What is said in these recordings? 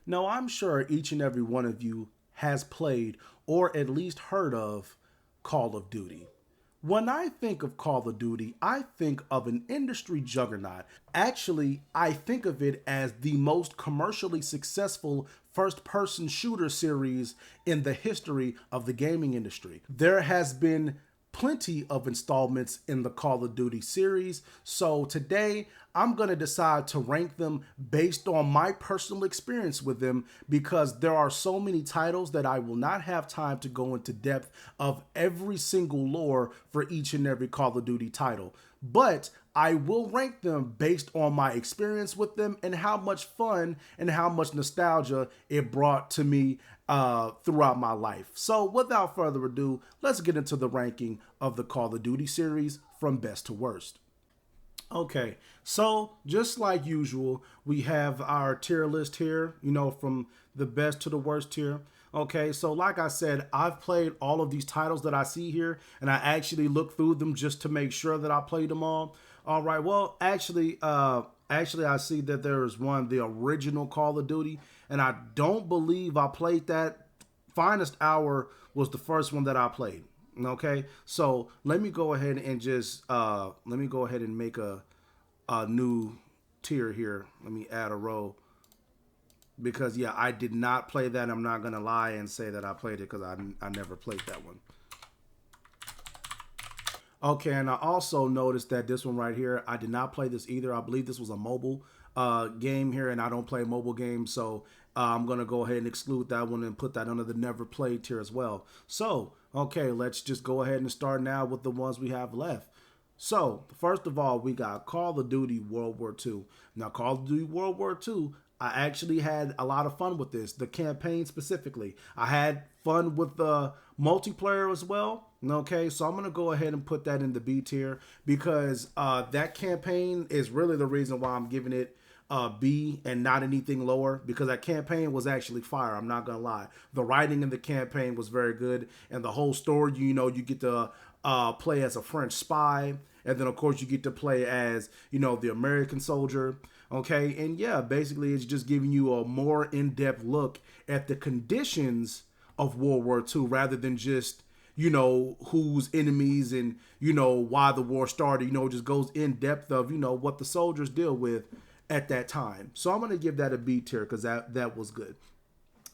Now, I'm sure each and every one of you has played or at least heard of Call of Duty. When I think of Call of Duty, I think of an industry juggernaut. Actually, I think of it as the most commercially successful first person shooter series in the history of the gaming industry. There has been plenty of installments in the Call of Duty series. So today I'm going to decide to rank them based on my personal experience with them because there are so many titles that I will not have time to go into depth of every single lore for each and every Call of Duty title. But I will rank them based on my experience with them and how much fun and how much nostalgia it brought to me throughout my life. So without further ado, let's get into the ranking of the Call of Duty series from best to worst. Okay, so just like usual, we have our tier list here, from the best to the worst tier. Okay, so like I said, I've played all of these titles that I see here, and I actually looked through them just to make sure that I played them all. All right, well, actually, I see that there is one, the original Call of Duty, and I don't believe I played that. Finest Hour was the first one that I played. Okay, so let me go ahead and just let me go ahead and make a new tier here. Let me add a row because yeah, I did not play that. I'm not gonna lie and say that I played it because I never played that one. Okay, and I also noticed that this one right here, I did not play this either. I believe this was a mobile game here, and I don't play mobile games, so I'm gonna go ahead and exclude that one and put that under the never played tier as well. So, okay, let's just go ahead and start now with the ones we have left. So, first of all, we got Call of Duty World War II. Now, Call of Duty World War II, I actually had a lot of fun with this, the campaign specifically. I had fun with the multiplayer as well. Okay, so I'm going to go ahead and put that in the B tier because that campaign is really the reason why I'm giving it B and not anything lower because that campaign was actually fire. I'm not gonna lie. The writing in the campaign was very good, and the whole story. You get to play as a French spy, and then of course you get to play as the American soldier. Okay, and yeah, basically it's just giving you a more in-depth look at the conditions of World War II rather than just who's enemies and why the war started. It just goes in depth of what the soldiers deal with at that time. So I'm gonna give that a B tier because that was good.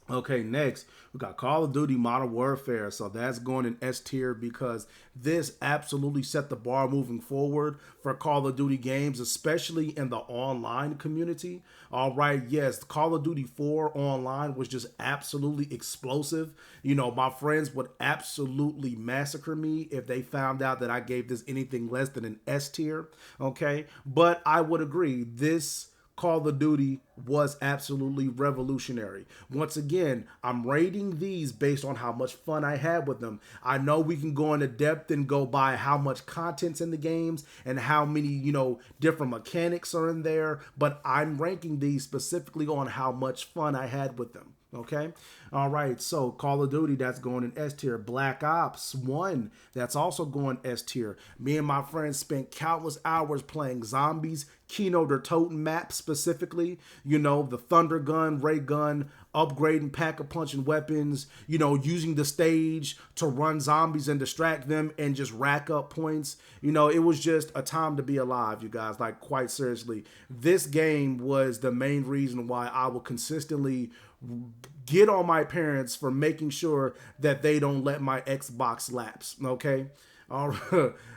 Okay, next we got Call of Duty Modern Warfare. So that's going in S tier because this absolutely set the bar moving forward for Call of Duty games, especially in the online community. All right, yes, Call of Duty 4 online was just absolutely explosive. My friends would absolutely massacre me if they found out that I gave this anything less than an S tier. Okay, but I would agree this Call of Duty was absolutely revolutionary. Once again, I'm rating these based on how much fun I had with them. I know we can go into depth and go by how much content's in the games and how many, different mechanics are in there, but I'm ranking these specifically on how much fun I had with them. Okay. All right. So Call of Duty, that's going in S tier. Black Ops 1, that's also going S tier. Me and my friends spent countless hours playing zombies, Kino der Toten map specifically, the Thunder Gun, Ray Gun, upgrading pack-a-punching weapons, using the stage to run zombies and distract them and just rack up points. It was just a time to be alive, you guys, like quite seriously. This game was the main reason why I will consistently get on my parents for making sure that they don't let my Xbox lapse, okay?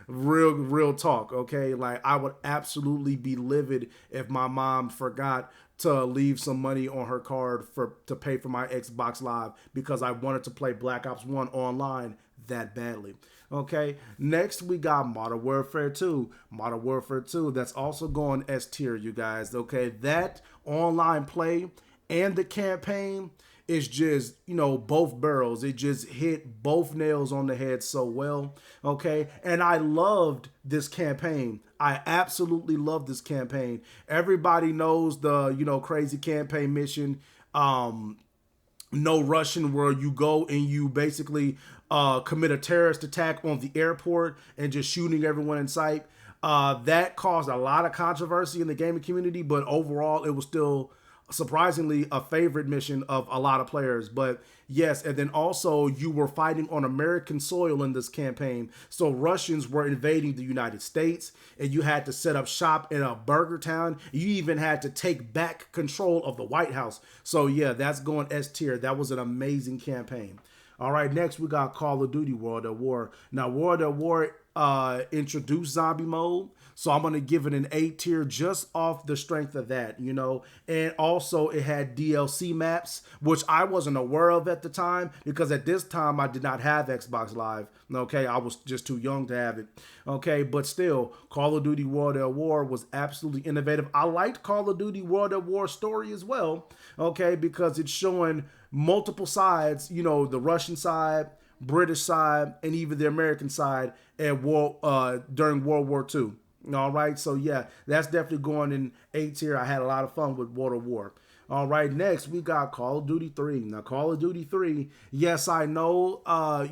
Real talk, okay? Like I would absolutely be livid if my mom forgot to leave some money on her card to pay for my Xbox Live because I wanted to play Black Ops 1 online that badly. Okay, next we got Modern Warfare 2. Modern Warfare 2, that's also going S tier, you guys. Okay, that online play and the campaign is just, both barrels. It just hit both nails on the head so well. Okay. And I loved this campaign. I absolutely love this campaign. Everybody knows the, crazy campaign mission. No Russian, where you go and you basically commit a terrorist attack on the airport and just shooting everyone in sight. That caused a lot of controversy in the gaming community, but overall it was still surprisingly a favorite mission of a lot of players. But yes, and then also you were fighting on American soil in this campaign, so Russians were invading the United States, and you had to set up shop in a burger town. You even had to take back control of the White House. So yeah, that's going S tier. That was an amazing campaign. All right, next we got Call of Duty World at War. Now, World at War introduced zombie mode, so I'm gonna give it an A tier just off the strength of that, you know. And also, it had DLC maps, which I wasn't aware of at the time because at this time I did not have Xbox Live. Okay, I was just too young to have it. Okay, but still, Call of Duty World at War was absolutely innovative. I liked Call of Duty World at War story as well. Okay, because it's showing multiple sides, you know, the Russian side, British side, and even the American side at war during World War II. All right, so yeah, that's definitely going in A tier. I had a lot of fun with World of War. All right, next we got Call of Duty 3. Now, Call of Duty 3, yes, I know,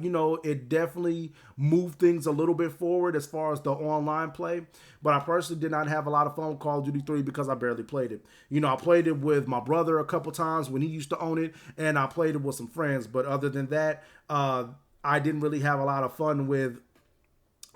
you know, it definitely moved things a little bit forward as far as the online play, but I personally did not have a lot of fun with Call of Duty 3 because I barely played it. You know, I played it with my brother a couple times when he used to own it, and I played it with some friends, but other than that, I didn't really have a lot of fun with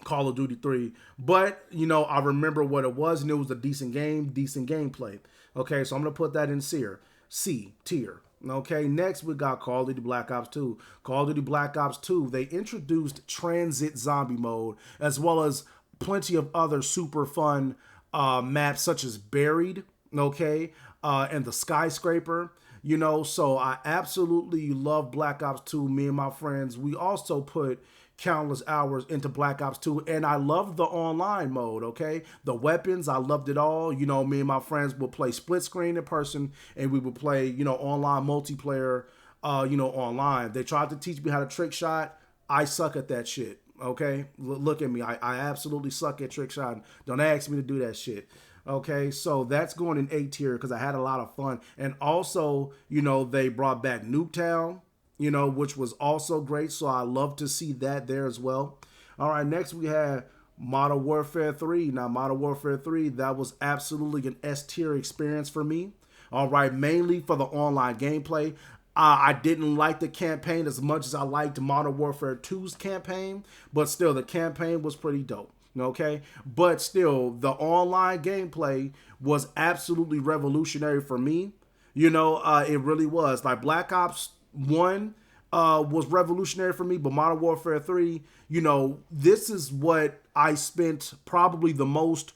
Call of Duty 3, but you know, I remember what it was, and it was a decent game, decent gameplay. Okay, so I'm gonna put that in C tier. Okay, next we got Call of Duty Black Ops 2. Call of Duty Black Ops 2, they introduced transit zombie mode as well as plenty of other super fun maps such as Buried, okay, and the Skyscraper. You know, so I absolutely love Black Ops 2. Me and my friends, we also put countless hours into Black Ops 2, and I loved the online mode, okay? The weapons, I loved it all. You know, me and my friends would play split screen in person, and we would play, you know, online multiplayer, you know, online. They tried to teach me how to trick shot. I suck at that shit, okay? Look at me. I absolutely suck at trick shot. Don't ask me to do that shit. Okay, so that's going in A tier because I had a lot of fun. And also, you know, they brought back Nuketown, you know, which was also great. So I love to see that there as well. All right, next we had Modern Warfare 3. Now, Modern Warfare 3, that was absolutely an S tier experience for me. All right, mainly for the online gameplay. I didn't like the campaign as much as I liked Modern Warfare 2's campaign, but still, the campaign was pretty dope. Okay, but still, the online gameplay was absolutely revolutionary for me. You know, it really was. Like Black Ops 1 was revolutionary for me, but Modern Warfare 3, you know, this is what I spent probably the most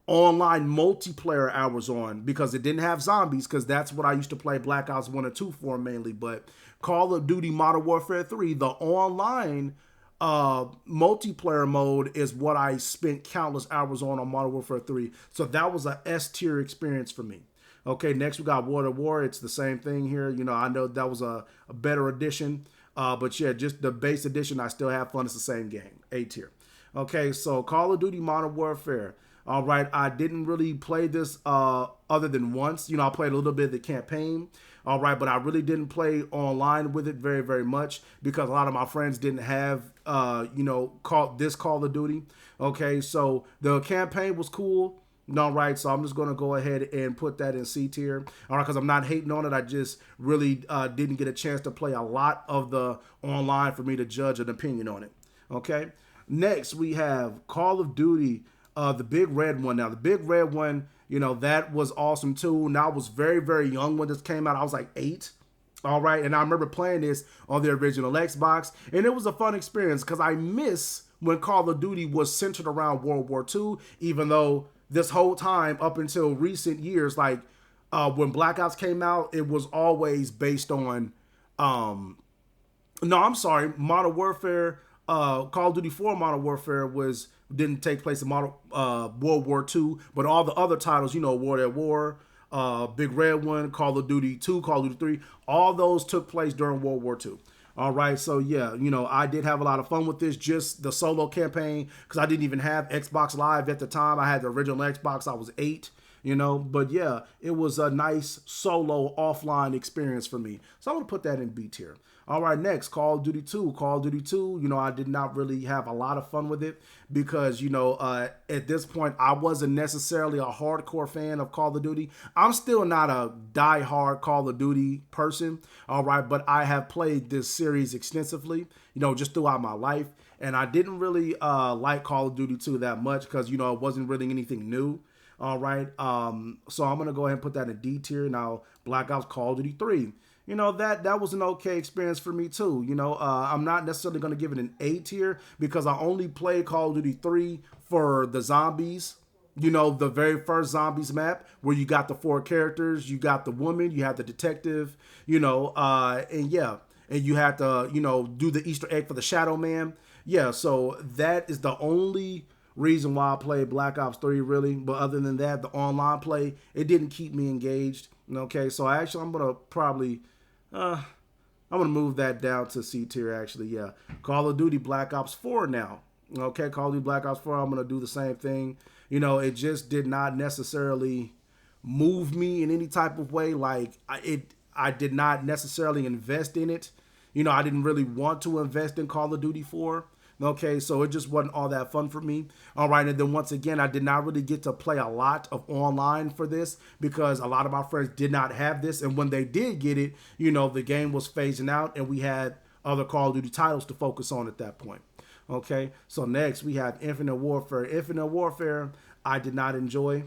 online multiplayer hours on because it didn't have zombies, because that's what I used to play Black Ops 1 and 2 for mainly. But Call of Duty Modern Warfare 3, the online multiplayer mode is what I spent countless hours on Modern Warfare 3. So that was a S tier experience for me. Okay, next we got World at War. It's the same thing here. You know, I know that was a better edition. But yeah, just the base edition, I still have fun. It's the same game. A tier. Okay, so Call of Duty Modern Warfare. All right, I didn't really play this other than once. You know, I played a little bit of the campaign. All right, but I really didn't play online with it very, very much because a lot of my friends didn't have, you know, Call of Duty. Okay, so the campaign was cool. All right, so I'm just going to go ahead and put that in C tier. All right, because I'm not hating on it. I just really didn't get a chance to play a lot of the online for me to judge an opinion on it. Okay, next we have Call of Duty, the big red one. Now, the big red one, you know, that was awesome too. Now, I was very, very young when this came out. I was like 8. All right. And I remember playing this on the original Xbox. And it was a fun experience because I miss when Call of Duty was centered around World War II, even though this whole time up until recent years, like when Black Ops came out, it was always based on, Modern Warfare, Call of Duty 4 Modern Warfare didn't take place in World War II, but all the other titles, you know, World at War, Big Red One, Call of Duty 2, Call of Duty 3, all those took place during World War II. All right, so yeah, you know, I did have a lot of fun with this, just the solo campaign, because I didn't even have Xbox Live at the time. I had the original Xbox. I was 8. you know. But yeah, it was a nice solo offline experience for me. So I'm gonna put that in B tier. All right, next, Call of Duty 2. Call of Duty 2, you know, I did not really have a lot of fun with it because, you know, at this point, I wasn't necessarily a hardcore fan of Call of Duty. I'm still not a die-hard Call of Duty person, all right, but I have played this series extensively, you know, just throughout my life. And I didn't really like Call of Duty 2 that much because, you know, it wasn't really anything new. All right. So I'm going to go ahead and put that in D tier. Now, Black Ops Call of Duty 3. You know, that was an okay experience for me too. You know, I'm not necessarily going to give it an A tier because I only played Call of Duty 3 for the zombies. You know, the very first zombies map where you got the 4 characters, you got the woman, you had the detective, you know, and yeah, and you had to, you know, do the Easter egg for the Shadow Man. Yeah, so that is the only reason why I played Black Ops 3 really. But other than that, the online play, it didn't keep me engaged. Okay, so actually I'm gonna probably I'm gonna move that down to C tier actually, yeah. Call of Duty Black Ops 4 now. Okay, Call of Duty Black Ops 4, I'm gonna do the same thing. You know, it just did not necessarily move me in any type of way. Like I did not necessarily invest in it. You know, I didn't really want to invest in Call of Duty 4. Okay, so it just wasn't all that fun for me. All right, and then once again, I did not really get to play a lot of online for this because a lot of my friends did not have this. And when they did get it, you know, the game was phasing out and we had other Call of Duty titles to focus on at that point. Okay, so next we have Infinite Warfare. Infinite Warfare, I did not enjoy.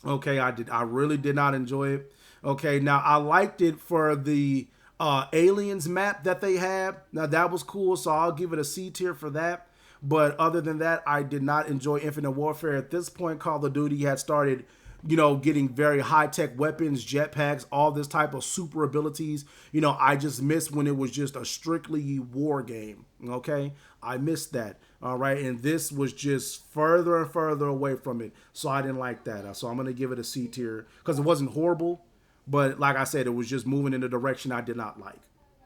Okay, I really did not enjoy it. Okay, now I liked it for the aliens map that they had. Now that was cool, so I'll give it a C tier for that. But other than that, I did not enjoy Infinite Warfare. At this point, Call of Duty had started, you know, getting very high-tech weapons, jetpacks, all this type of super abilities. You know, I just missed when it was just a strictly war game, okay? I missed that, all right? And this was just further and further away from it, so I didn't like that. So I'm going to give it a C tier because it wasn't horrible, but like I said, it was just moving in a direction I did not like.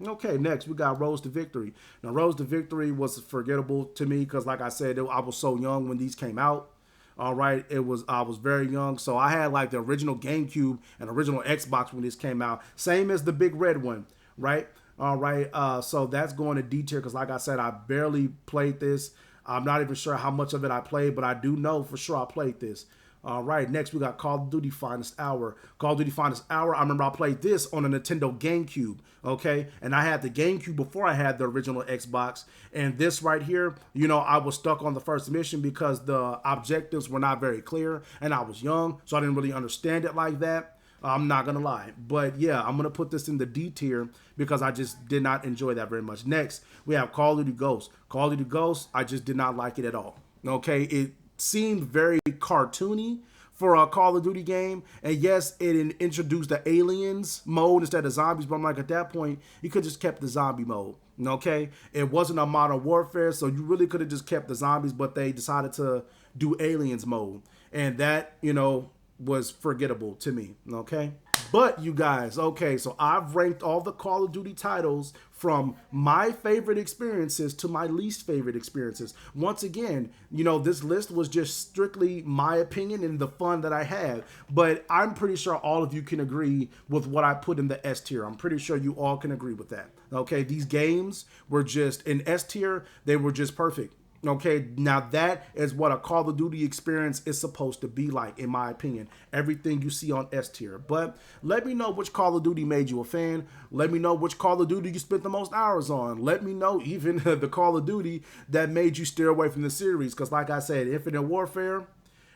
Okay, next we got Rose to Victory. Now, Rose to Victory was forgettable to me because, like I said, I was so young when these came out. All right, I was very young, so I had like the original GameCube and original Xbox when this came out, same as the big red one, right? All right, so that's going to D tier because, like I said, I barely played this. I'm not even sure how much of it I played, but I do know for sure I played this. All right, next we got Call of Duty Finest Hour. Call of Duty Finest Hour, I remember I played this on a Nintendo GameCube, okay? And I had the GameCube before I had the original Xbox. And this right here, you know, I was stuck on the first mission because the objectives were not very clear and I was young, so I didn't really understand it like that. I'm not going to lie. But yeah, I'm going to put this in the D tier because I just did not enjoy that very much. Next, we have Call of Duty Ghosts. Call of Duty Ghosts, I just did not like it at all, okay? It seemed very cartoony for a Call of Duty game. And yes, it introduced the aliens mode instead of zombies, but I'm like, at that point, you could just kept the zombie mode. Okay? It wasn't a Modern Warfare, so you really could have just kept the zombies, but they decided to do aliens mode. And that, you know, was forgettable to me. Okay? But you guys, okay, so I've ranked all the Call of Duty titles from my favorite experiences to my least favorite experiences. Once again, you know, this list was just strictly my opinion and the fun that I had. But I'm pretty sure all of you can agree with what I put in the S tier. I'm pretty sure you all can agree with that. Okay, these games were just, in S tier, they were just perfect. Okay, now that is what a Call of Duty experience is supposed to be like, in my opinion. Everything you see on S tier. But let me know which Call of Duty made you a fan. Let me know which Call of Duty you spent the most hours on. Let me know even the Call of Duty that made you steer away from the series. Because like I said, Infinite Warfare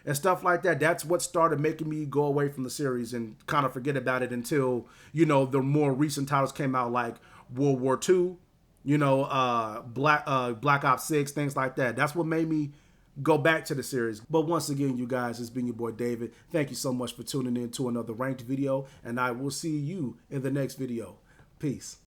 and stuff like that, that's what started making me go away from the series and kind of forget about it until, you know, the more recent titles came out like World War II. You know, Black Ops 6, things like that. That's what made me go back to the series. But once again, you guys, it's been your boy David. Thank you so much for tuning in to another ranked video, and I will see you in the next video. Peace.